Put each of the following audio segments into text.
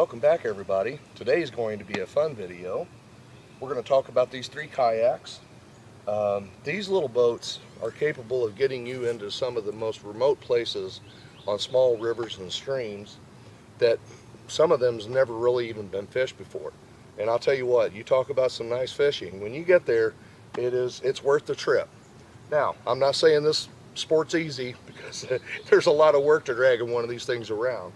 welcome back everybody. Today is going to be a fun video. We're going to talk about these three kayaks. These little boats are capable of getting you into some of the most remote places on small rivers and streams that some of them's never really even been fished before. And I'll tell you what, you talk about some nice fishing. When you get there, it's worth the trip. Now, I'm not saying this sport's easy because there's a lot of work to dragging one of these things around.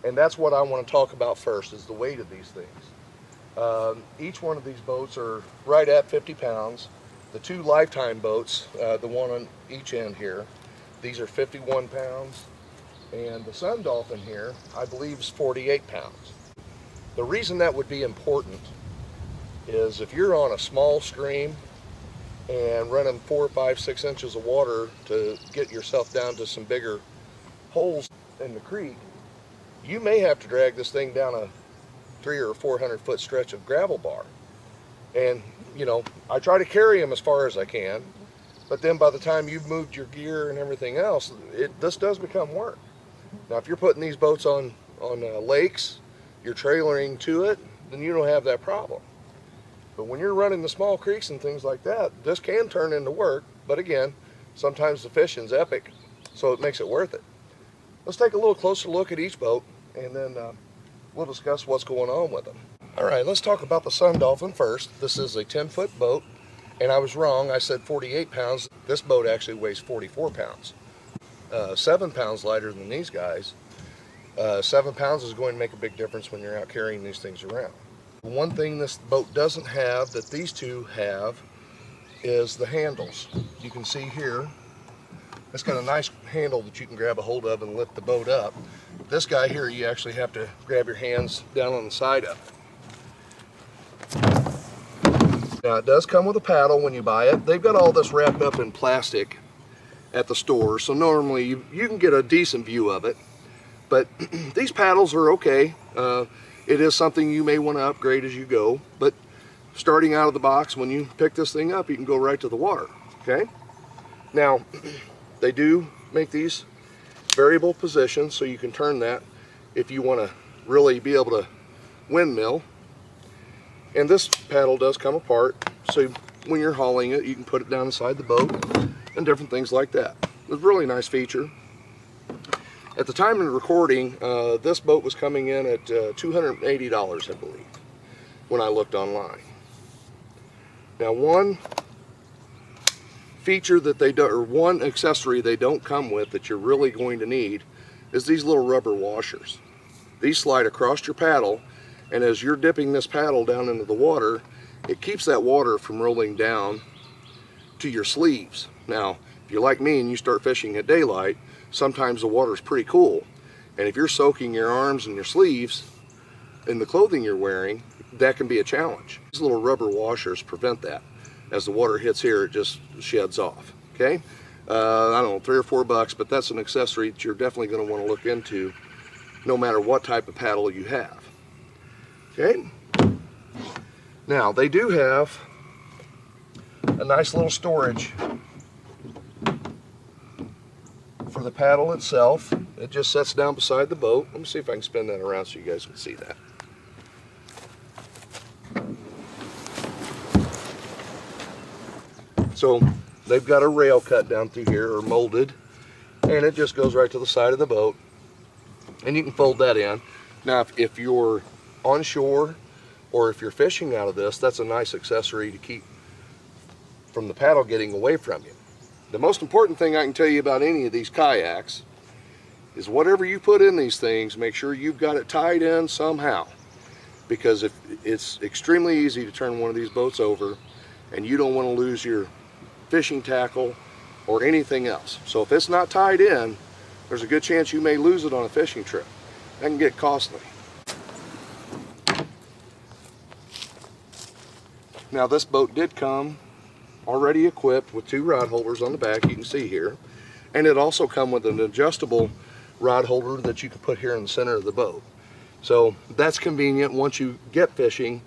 And that's what I want to talk about first, is the weight of these things. Each one of these boats are right at 50 pounds. The two Lifetime boats, the one on each end here, these are 51 pounds. And the Sun Dolphin here, I believe, is 48 pounds. The reason that would be important is if you're on a small stream and running 4, 5, 6 inches of water to get yourself down to some bigger holes in the creek, you may have to drag this thing down a 300 or 400 foot stretch of gravel bar. And you know, I try to carry them as far as I can, but then by the time you've moved your gear and everything else, this does become work. Now if you're putting these boats on lakes, you're trailering to it, then you don't have that problem. But when you're running the small creeks and things like that, this can turn into work, but again, sometimes the fishing's epic, so it makes it worth it. Let's take a little closer look at each boat, and then we'll discuss what's going on with them. All right, let's talk about the Sun Dolphin first. This is a 10-foot boat, and I was wrong. I said 48 pounds. This boat actually weighs 44 pounds. 7 pounds lighter than these guys. 7 pounds is going to make a big difference when you're out carrying these things around. One thing this boat doesn't have that these two have is the handles. You can see here, it's got a nice handle that you can grab a hold of and lift the boat up. This guy here, you actually have to grab your hands down on the side of it. Now it does come with a paddle when you buy it. They've got all this wrapped up in plastic at the store, so normally you can get a decent view of it. But these paddles are okay. It is something you may want to upgrade as you go, but starting out of the box, when you pick this thing up, you can go right to the water, okay? Now, they do make these variable positions, so you can turn that if you want to really be able to windmill. And this paddle does come apart, so when you're hauling it, you can put it down inside the boat and different things like that. It's a really nice feature. At the time of recording, this boat was coming in at $280, I believe, when I looked online. Now, one feature that they do, or one accessory they don't come with that you're really going to need, is these little rubber washers. These slide across your paddle, and as you're dipping this paddle down into the water, it keeps that water from rolling down to your sleeves. Now, if you're like me and you start fishing at daylight, sometimes the water is pretty cool, and if you're soaking your arms and your sleeves in the clothing you're wearing, that can be a challenge. These little rubber washers prevent that. As the water hits here, it just sheds off, okay? I don't know, $3 or $4, but that's an accessory that you're definitely going to want to look into no matter what type of paddle you have, okay? Now, they do have a nice little storage for the paddle itself. It just sets down beside the boat. Let me see if I can spin that around so you guys can see that. So they've got a rail cut down through here, or molded, and it just goes right to the side of the boat, and you can fold that in. Now if you're on shore or if you're fishing out of this, that's a nice accessory to keep from the paddle getting away from you. The most important thing I can tell you about any of these kayaks is whatever you put in these things, make sure you've got it tied in somehow, because if it's extremely easy to turn one of these boats over, and you don't want to lose your fishing tackle or anything else. So if it's not tied in, there's a good chance you may lose it on a fishing trip. That can get costly. Now this boat did come already equipped with 2 rod holders on the back, you can see here, and it also come with an adjustable rod holder that you can put here in the center of the boat. So that's convenient. Once you get fishing,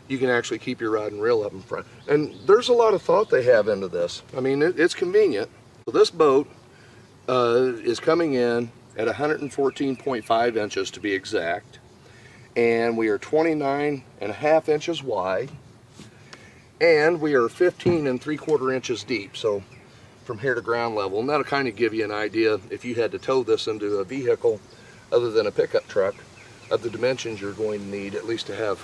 you can actually keep your rod and reel up in front. And there's a lot of thought they have into this. I mean, it's convenient. So this boat is coming in at 114.5 inches to be exact, and we are 29.5 inches wide, and we are 15 3/4 inches deep, so from here to ground level. And that'll kind of give you an idea, if you had to tow this into a vehicle other than a pickup truck, of the dimensions you're going to need, at least to have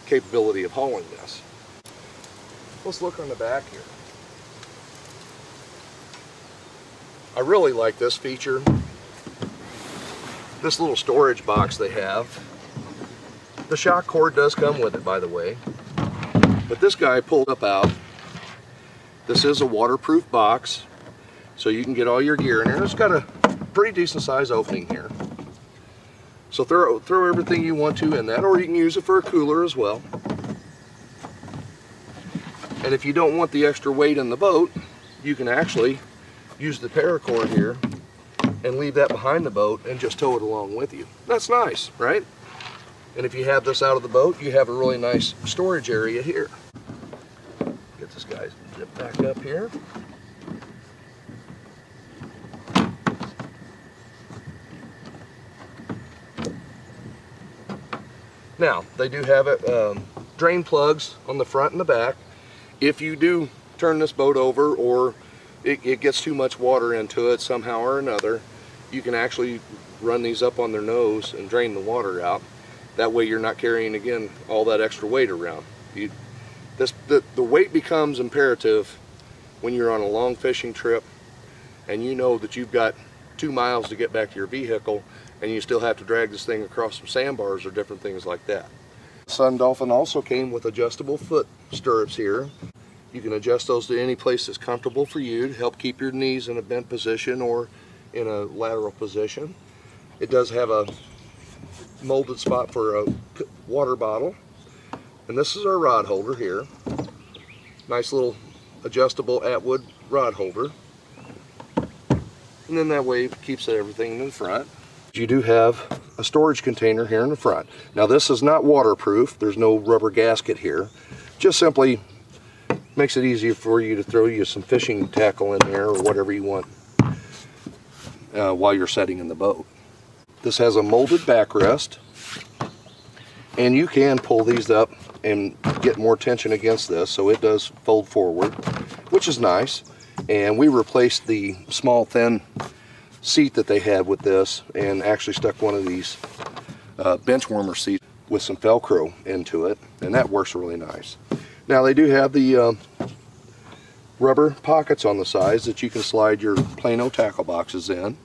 capability of hauling this. Let's look on the back here. I really like this feature, this little storage box they have. The shock cord does come with it, by the way, but this guy pulled up out. This is a waterproof box, so you can get all your gear in here. It's got a pretty decent size opening here, so throw everything you want to in that, or you can use it for a cooler as well. And if you don't want the extra weight in the boat, you can actually use the paracord here and leave that behind the boat and just tow it along with you. That's nice, right? And if you have this out of the boat, you have a really nice storage area here. Get this guy zip back up here. Now, they do have it, drain plugs on the front and the back. If you do turn this boat over, or it gets too much water into it somehow or another, you can actually run these up on their nose and drain the water out. That way you're not carrying, again, all that extra weight around. The weight becomes imperative when you're on a long fishing trip and you know that you've got 2 miles to get back to your vehicle and you still have to drag this thing across some sandbars or different things like that. Sun Dolphin also came with adjustable foot stirrups here. You can adjust those to any place that's comfortable for you to help keep your knees in a bent position or in a lateral position. It does have a molded spot for a water bottle. And this is our rod holder here. Nice little adjustable Atwood rod holder. And then that way it keeps everything in the front. You do have a storage container here in the front. Now this is not waterproof. There's no rubber gasket here. Just simply makes it easier for you to throw you some fishing tackle in there or whatever you want while you're setting in the boat. This has a molded backrest, and you can pull these up and get more tension against this, so it does fold forward, which is nice. And we replaced the small thin seat that they had with this and actually stuck one of these bench warmer seats with some Velcro into it, and that works really nice. Now they do have the rubber pockets on the sides that you can slide your Plano tackle boxes in.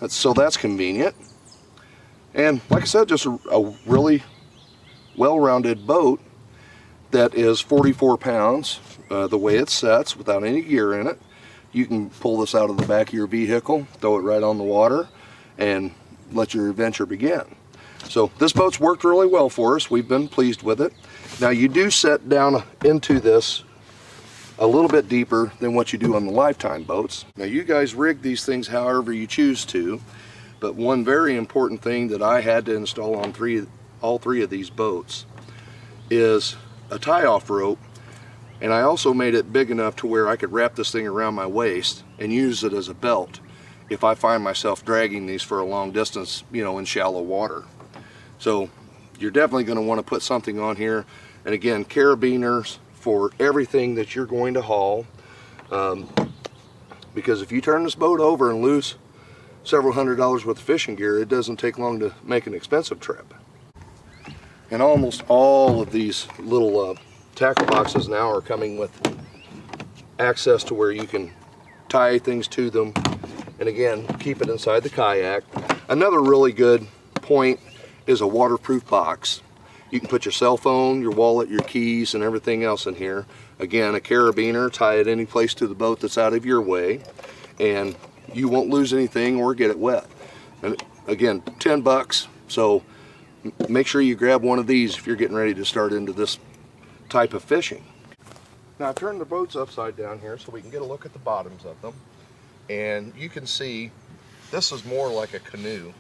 So that's convenient. And like I said, just a really well-rounded boat that is 44 pounds the way it sets without any gear in it. You can pull this out of the back of your vehicle, throw it right on the water, and let your adventure begin. So this boat's worked really well for us. We've been pleased with it. Now you do set down into this a little bit deeper than what you do on the Lifetime boats. Now you guys rig these things however you choose to, but one very important thing that I had to install on all three of these boats is a tie-off rope, and I also made it big enough to where I could wrap this thing around my waist and use it as a belt if I find myself dragging these for a long distance, you know, in shallow water. So you're definitely going to want to put something on here, and again, carabiners for everything that you're going to haul, because if you turn this boat over and lose several $100s worth of fishing gear, it doesn't take long to make an expensive trip. And almost all of these little tackle boxes now are coming with access to where you can tie things to them and again keep it inside the kayak. Another really good point is a waterproof box. You can put your cell phone, your wallet, your keys, and everything else in here. Again, a carabiner, tie it any place to the boat that's out of your way, and you won't lose anything or get it wet. And again, 10 bucks, so make sure you grab one of these if you're getting ready to start into this type of fishing. Now I've turned the boats upside down here so we can get a look at the bottoms of them, and you can see this is more like a canoe.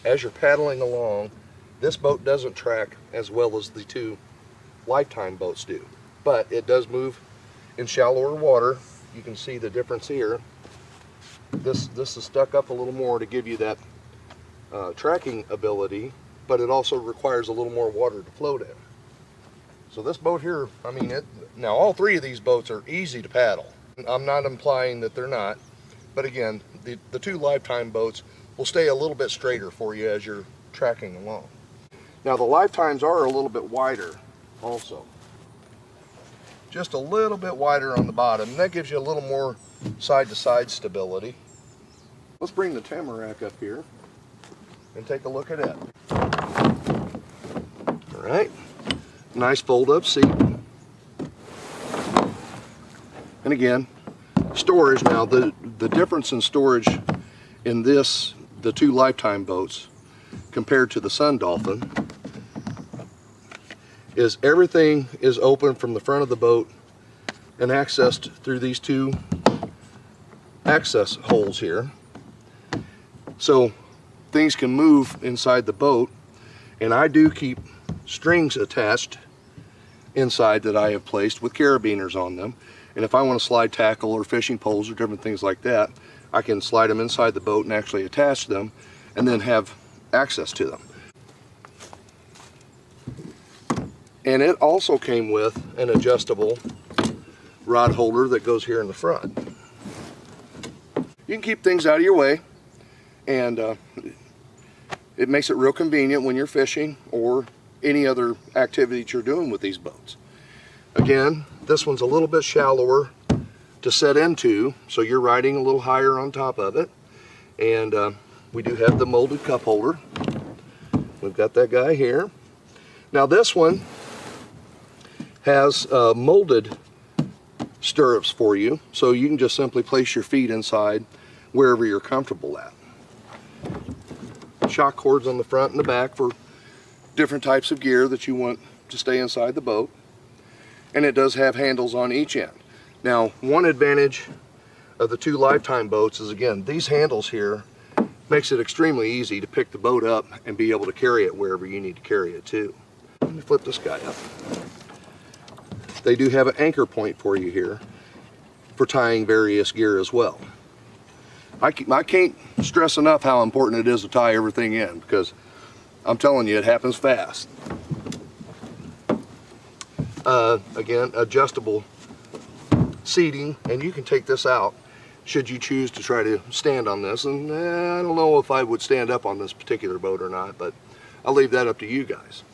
As you're paddling along, this boat doesn't track as well as the two Lifetime boats do, but it does move in shallower water. You can see the difference here. This is stuck up a little more to give you that tracking ability, but it also requires a little more water to float in. So this boat here, I mean, now all three of these boats are easy to paddle. I'm not implying that they're not, but again, the two Lifetime boats will stay a little bit straighter for you as you're tracking along. Now the Lifetimes are a little bit wider also. Just a little bit wider on the bottom, and that gives you a little more side-to-side stability. Let's bring the Tamarack up here and take a look at it. All right, nice fold-up seat. And again, storage. Now the difference in storage in the two Lifetime boats compared to the Sun Dolphin is everything is open from the front of the boat and accessed through these two access holes here. So things can move inside the boat, and I do keep strings attached inside that I have placed with carabiners on them. And if I want to slide tackle or fishing poles or different things like that, I can slide them inside the boat and actually attach them and then have access to them. And it also came with an adjustable rod holder that goes here in the front. You can keep things out of your way, and it makes it real convenient when you're fishing or any other activity that you're doing with these boats. Again, this one's a little bit shallower to set into, so you're riding a little higher on top of it. And we do have the molded cup holder. We've got that guy here. Now this one has molded stirrups for you, so you can just simply place your feet inside wherever you're comfortable at. Shock cords on the front and the back for different types of gear that you want to stay inside the boat. And it does have handles on each end. Now, one advantage of the two Lifetime boats is, again, these handles here makes it extremely easy to pick the boat up and be able to carry it wherever you need to carry it to. Let me flip this guy up. They do have an anchor point for you here for tying various gear as well. I can't stress enough how important it is to tie everything in, because I'm telling you, it happens fast. Again, adjustable seating, and you can take this out should you choose to try to stand on this. And I don't know if I would stand up on this particular boat or not, but I'll leave that up to you guys.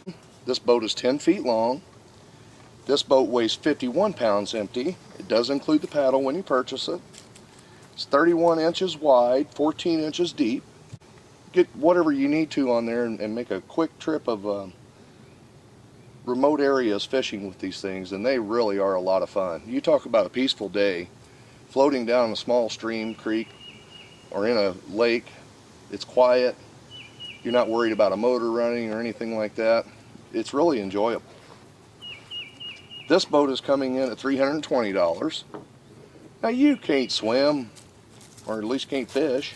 This boat is 10 feet long. This boat weighs 51 pounds empty. It does include the paddle when you purchase it. It's 31 inches wide, 14 inches deep. Get whatever you need to on there and make a quick trip of remote areas fishing with these things, and they really are a lot of fun. You talk about a peaceful day, floating down a small stream, creek, or in a lake. It's quiet. You're not worried about a motor running or anything like that. It's really enjoyable. This boat is coming in at $320. Now you can't swim, or at least can't fish.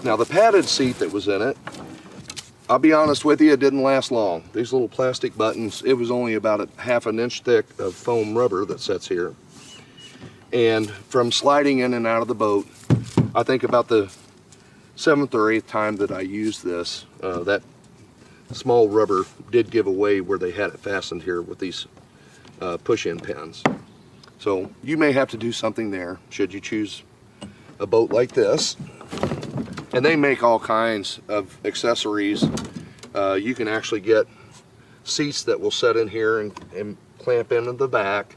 Now the padded seat that was in it, I'll be honest with you, it didn't last long. These little plastic buttons, it was only about a half an inch thick of foam rubber that sits here. And from sliding in and out of the boat, I think about the 7th or 8th time that I used this, that small rubber did give away where they had it fastened here with these push-in pins. So you may have to do something there should you choose a boat like this. And they make all kinds of accessories. You can actually get seats that will set in here and clamp into the back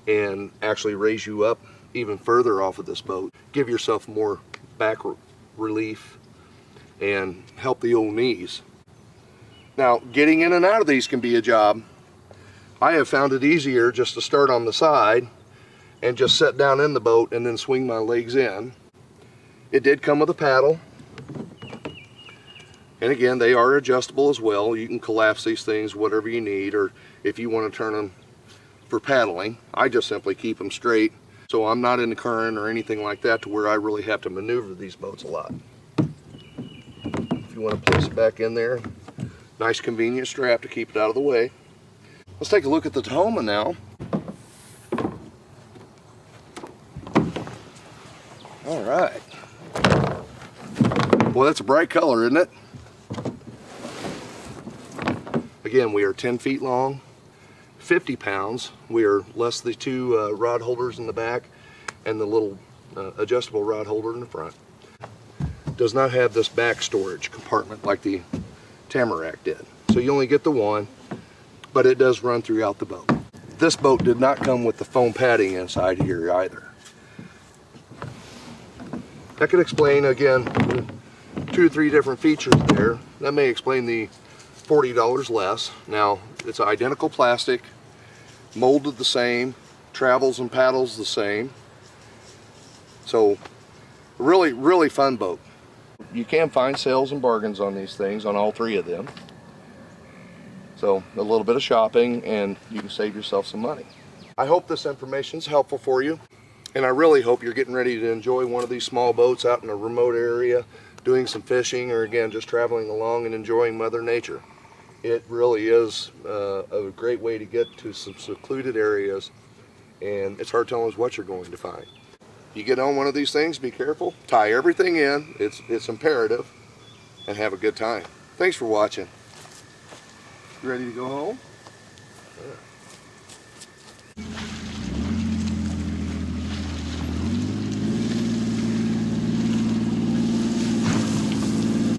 and actually raise you up even further off of this boat. Give yourself more back relief and help the old knees. Now, getting in and out of these can be a job. I have found it easier just to start on the side and just set down in the boat and then swing my legs in. It did come with a paddle. And again, they are adjustable as well. You can collapse these things whatever you need, or if you want to turn them for paddling. I just simply keep them straight, so I'm not in the current or anything like that to where I really have to maneuver these boats a lot. If you want to place it back in there, nice convenient strap to keep it out of the way. Let's take a look at the Tahoma now. All right. Well, that's a bright color, isn't it? Again, we are 10 feet long, 50 pounds. We are less the two rod holders in the back and the little adjustable rod holder in the front. Does not have this back storage compartment like the Tamarack did. So you only get the one, but it does run throughout the boat. This boat did not come with the foam padding inside here either. That could explain, again, 2 or 3 different features there. That may explain the $40 less. Now, it's identical plastic, molded the same, travels and paddles the same. So, really, really fun boat. You can find sales and bargains on these things, on all 3 of them. So, a little bit of shopping and you can save yourself some money. I hope this information is helpful for you. And I really hope you're getting ready to enjoy one of these small boats out in a remote area, doing some fishing, or again, just traveling along and enjoying Mother Nature. It really is a great way to get to some secluded areas, and it's hard telling what you're going to find. You get on one of these things, be careful, tie everything in, it's imperative, and have a good time. Thanks for watching. You ready to go home? Yeah.